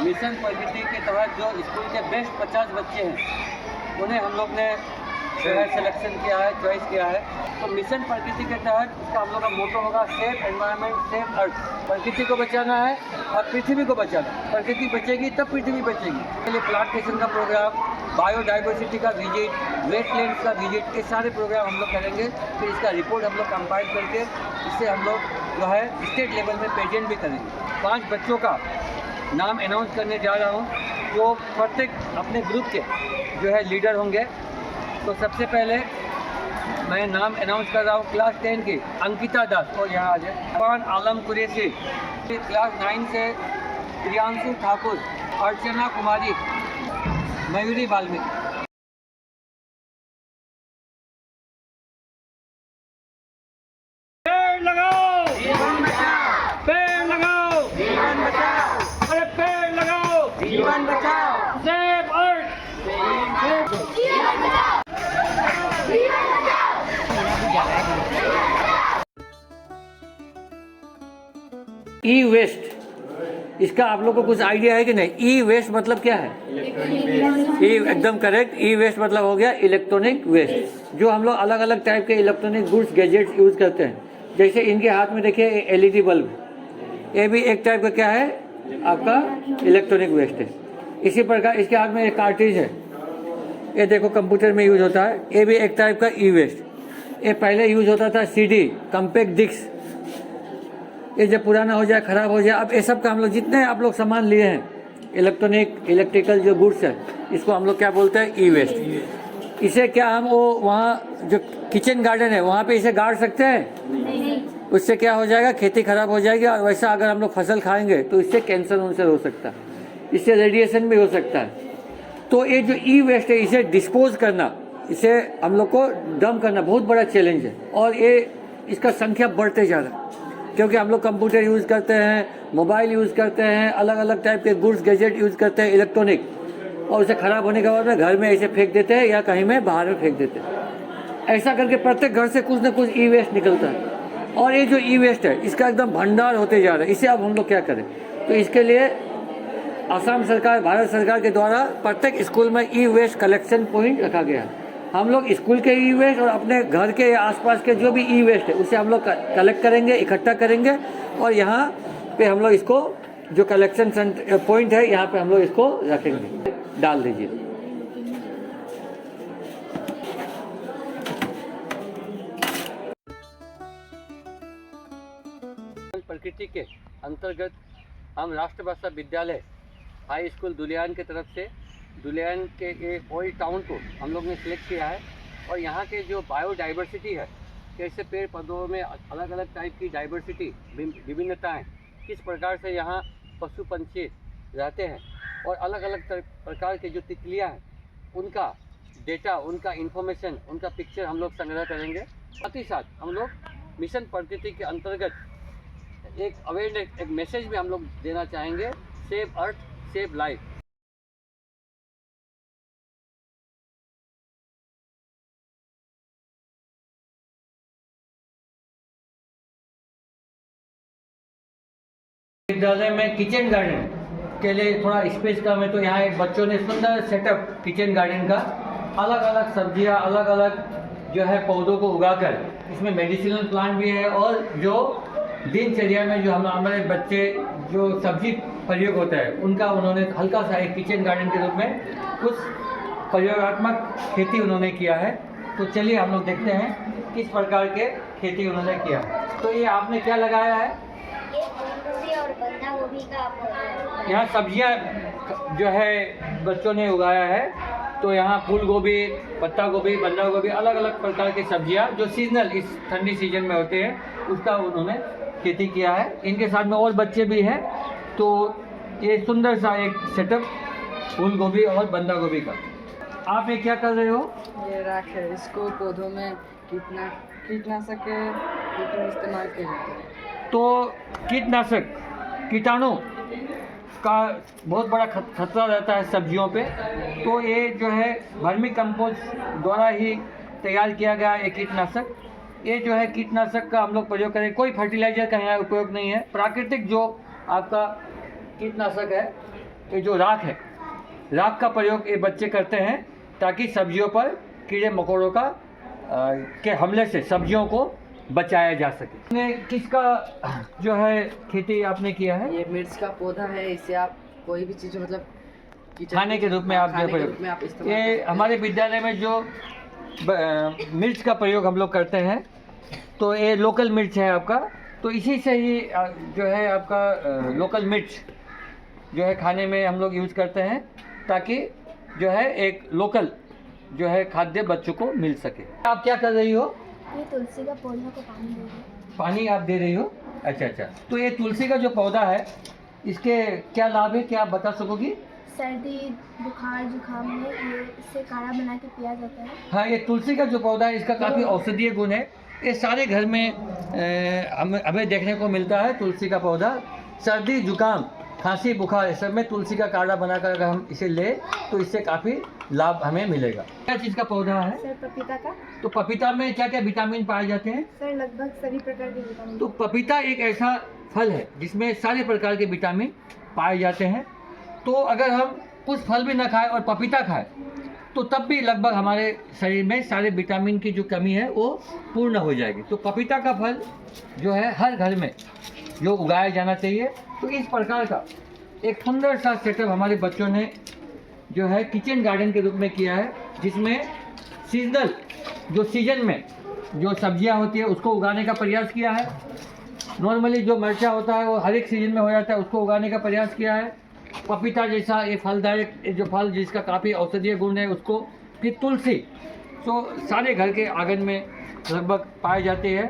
Mission प्रगति के तहत जो स्कूल के बेस्ट 50 बच्चे हैं उन्हें हम लोग ने जो है सिलेक्शन किया है, चॉइस किया है। तो मिशन प्रकृति के तहत इसका हम लोग का मोटो होगा सेफ एनवायरनमेंट सेफ अर्थ। प्रकृति को बचाना है और पृथ्वी को बचाना है। प्रकृति बचेगी तब पृथ्वी बचेगी। इसके लिए प्लांटेशन का प्रोग्राम, बायोडाइवर्सिटी का विजिट, वेटलैंड्स का विजिट, ये सारे प्रोग्राम हम लोग करेंगे। फिर इसका रिपोर्ट हम लोग कंपाइल करके इससे हम लोग जो है स्टेट लेवल में प्रेजेंट भी करेंगे। 5 बच्चों का नाम अनाउंस करने जा रहा हूँ जो प्रत्येक अपने ग्रुप के जो है लीडर होंगे। तो सबसे पहले मैं नाम अनाउंस कर रहा हूँ क्लास 10 की अंकिता दास, और यहाँ आ जाए। अरमान आलम कुरैशी, क्लास 9 से प्रियांशु ठाकुर, अर्चना कुमारी, मयूरी वाल्मीकि। पेड़ लगाओ जीवन बचाओ, पेड़ लगाओ जीवन बचाओ, अरे पेड़ लगाओ जीवन बचाओ, सेव अर्थ जीवन बचाओ, जीवन बचाओ। ई वेस्ट, इसका आप लोग को कुछ आइडिया है कि नहीं? ई वेस्ट मतलब क्या है? एकदम करेक्ट। ई वेस्ट मतलब हो गया इलेक्ट्रॉनिक वेस्ट, जो हम लोग अलग अलग टाइप के इलेक्ट्रॉनिक गुड्स गैजेट्स यूज करते हैं। जैसे इनके हाथ में देखिए एलईडी बल्ब, ये भी एक टाइप का क्या है आपका इलेक्ट्रॉनिक वेस्ट है। इसी प्रकार इसके हाथ में एक कार्ट्रिज है, ये देखो कंप्यूटर में यूज होता है, ये भी एक टाइप का ई वेस्ट। ये पहले यूज होता था सीडी कम्पैक्ट डिस्क, ये जब पुराना हो जाए खराब हो जाए, अब ये सब का हम लोग जितने आप लोग सामान लिए हैं इलेक्ट्रॉनिक इलेक्ट्रिकल जो गुड्स है, इसको हम लोग क्या बोलते हैं? ई वेस्ट। इसे क्या हम वो वहाँ जो किचन गार्डन है वहाँ पे इसे गाड़ सकते हैं? उससे क्या हो जाएगा? खेती खराब हो जाएगी। और वैसा अगर हम लोग फसल खाएंगे तो इससे कैंसर उनसर हो सकता है, इससे रेडिएशन भी हो सकता है। तो ये जो ई वेस्ट है इसे डिस्पोज करना, इसे हम लोग को डंप करना बहुत बड़ा चैलेंज है। और ये इसका संख्या बढ़ते जा रहा है क्योंकि हम लोग कंप्यूटर यूज़ करते हैं, मोबाइल यूज़ करते हैं, अलग अलग टाइप के गुड्स गैजेट यूज़ करते हैं इलेक्ट्रॉनिक, और उसे ख़राब होने के बाद में घर में ऐसे फेंक देते हैं या कहीं में बाहर में फेंक देते हैं। ऐसा करके प्रत्येक घर से कुछ ना कुछ ई वेस्ट निकलता है। और ये जो ई वेस्ट है इसका एकदम भंडार होते जा रहा है। इसे अब हम लोग क्या करें? तो इसके लिए असम सरकार, भारत सरकार के द्वारा प्रत्येक स्कूल में ई वेस्ट कलेक्शन पॉइंट रखा गया है। हम लोग स्कूल के ई वेस्ट और अपने घर के आसपास के जो भी ई वेस्ट है उसे हम लोग कलेक्ट करेंगे, इकट्ठा करेंगे, और यहाँ पे हम लोग इसको जो कलेक्शन पॉइंट है यहाँ पे हम लोग इसको रखेंगे। डाल दीजिए। प्रकृति के अंतर्गत हम राष्ट्रभाषा विद्यालय हाई स्कूल दुलियान की तरफ से दुलियान के एक ओल्ड टाउन को हम लोग ने सिलेक्ट किया है। और यहाँ के जो बायोडाइवर्सिटी है, कैसे पेड़ पौधों में अलग अलग टाइप की डाइवर्सिटी, विभिन्नताएं, किस प्रकार से यहाँ पशु पंछी रहते हैं, और अलग अलग प्रकार के जो तितलियाँ हैं उनका डेटा, उनका इन्फॉर्मेशन, उनका पिक्चर हम लोग संग्रह करेंगे। साथ ही साथ हम लोग मिशन प्रकृति के अंतर्गत एक अवेयरनेस, एक मैसेज भी हम लोग देना चाहेंगे, सेव अर्थ सेव लाइफ। विद्यालय में किचन गार्डन के लिए थोड़ा स्पेस कम है, तो यहाँ एक बच्चों ने सुंदर सेटअप किचन गार्डन का, अलग अलग सब्जियाँ, अलग अलग जो है पौधों को उगाकर, इसमें मेडिसिनल प्लांट भी है, और जो दिनचर्या में जो हमारे बच्चे जो सब्जी प्रयोग होता है उनका उन्होंने हल्का सा एक किचन गार्डन के रूप में कुछ प्रयोगात्मक खेती उन्होंने किया है। तो चलिए हम लोग देखते हैं किस प्रकार के खेती उन्होंने किया। तो ये आपने क्या लगाया है? और बंधा गोभी का यहाँ सब्जियाँ जो है बच्चों ने उगाया है। तो यहाँ फूल गोभी, पत्ता गोभी, बंधा गोभी, अलग अलग प्रकार की सब्जियाँ जो सीजनल इस ठंडी सीजन में होते हैं उसका उन्होंने खेती किया है। इनके साथ में और बच्चे भी हैं। तो ये सुंदर सा एक सेटअप फूल गोभी और बंधा गोभी का। आप ये क्या कर रहे हो? ये राख है, इसको पौधों में कीटनाशक के रूप में इस्तेमाल किया जाता है। तो कीटनाशक, कीटाणु का बहुत बड़ा खतरा रहता है सब्जियों पे। तो ये जो है वर्मी कंपोस्ट द्वारा ही तैयार किया गया एक कीटनाशक। ये जो है कीटनाशक का हम लोग प्रयोग करें, कोई फर्टिलाइजर का यहाँ उपयोग नहीं है, प्राकृतिक जो आपका कीटनाशक है ये जो राख है, राख का प्रयोग ये बच्चे करते हैं ताकि सब्जियों पर कीड़े मकोड़ों का के हमले से सब्जियों को बचाया जा सके। ने किसका जो है खेती आपने किया है? ये मिर्च का पौधा है, इसे आप कोई भी चीज़ मतलब खाने के रूप में आप जो प्रयोग, ये हमारे विद्यालय में जो मिर्च का प्रयोग हम लोग करते हैं, तो ये लोकल मिर्च है आपका, तो इसी से ही जो है आपका लोकल मिर्च जो है खाने में हम लोग यूज़ करते हैं ताकि जो है एक लोकल जो है खाद्य बच्चों को मिल सके। आप क्या कर रही हो? ये तुलसी का पौधा को पानी दे रही हूँ। पानी आप दे रही हो? अच्छा अच्छा। तो ये तुलसी का जो पौधा है, इसके क्या लाभ है, क्या आप बता सकोगी? सर्दी बुखार जुकाम में ये इससे काढ़ा बना के पिया जाता है। हाँ, ये तुलसी का जो पौधा है इसका काफ़ी औषधीय गुण है। ये सारे घर में हमें देखने को मिलता है। तुलसी का पौधा सर्दी जुकाम खांसी बुखार इस सब में तुलसी का काढ़ा बनाकर अगर हम इसे ले तो इससे काफ़ी लाभ हमें मिलेगा। क्या चीज़ का पौधा है? सर पपीता का। तो पपीता में क्या क्या विटामिन पाए जाते हैं? सर लगभग सभी प्रकार के विटामिन। तो पपीता एक ऐसा फल है जिसमें सारे प्रकार के विटामिन पाए जाते हैं। तो अगर हम कुछ फल भी ना खाएं और पपीता खाएं तो तब भी लगभग हमारे शरीर में सारे विटामिन की जो कमी है वो पूर्ण हो जाएगी। तो पपीता का फल जो है हर घर में जो उगाया जाना चाहिए। तो इस प्रकार का एक सुंदर सा सेटअप हमारे बच्चों ने जो है किचन गार्डन के रूप में किया है, जिसमें सीजनल जो सीजन में जो सब्जियां होती है उसको उगाने का प्रयास किया है। नॉर्मली जो मिर्चा होता है वो हर एक सीजन में हो जाता है, उसको उगाने का प्रयास किया है। पपीता जैसा ये फलदायक जो फल जिसका काफ़ी औषधीय गुण है उसको, फिर तुलसी, तो सारे घर के आंगन में लगभग पाए जाते हैं।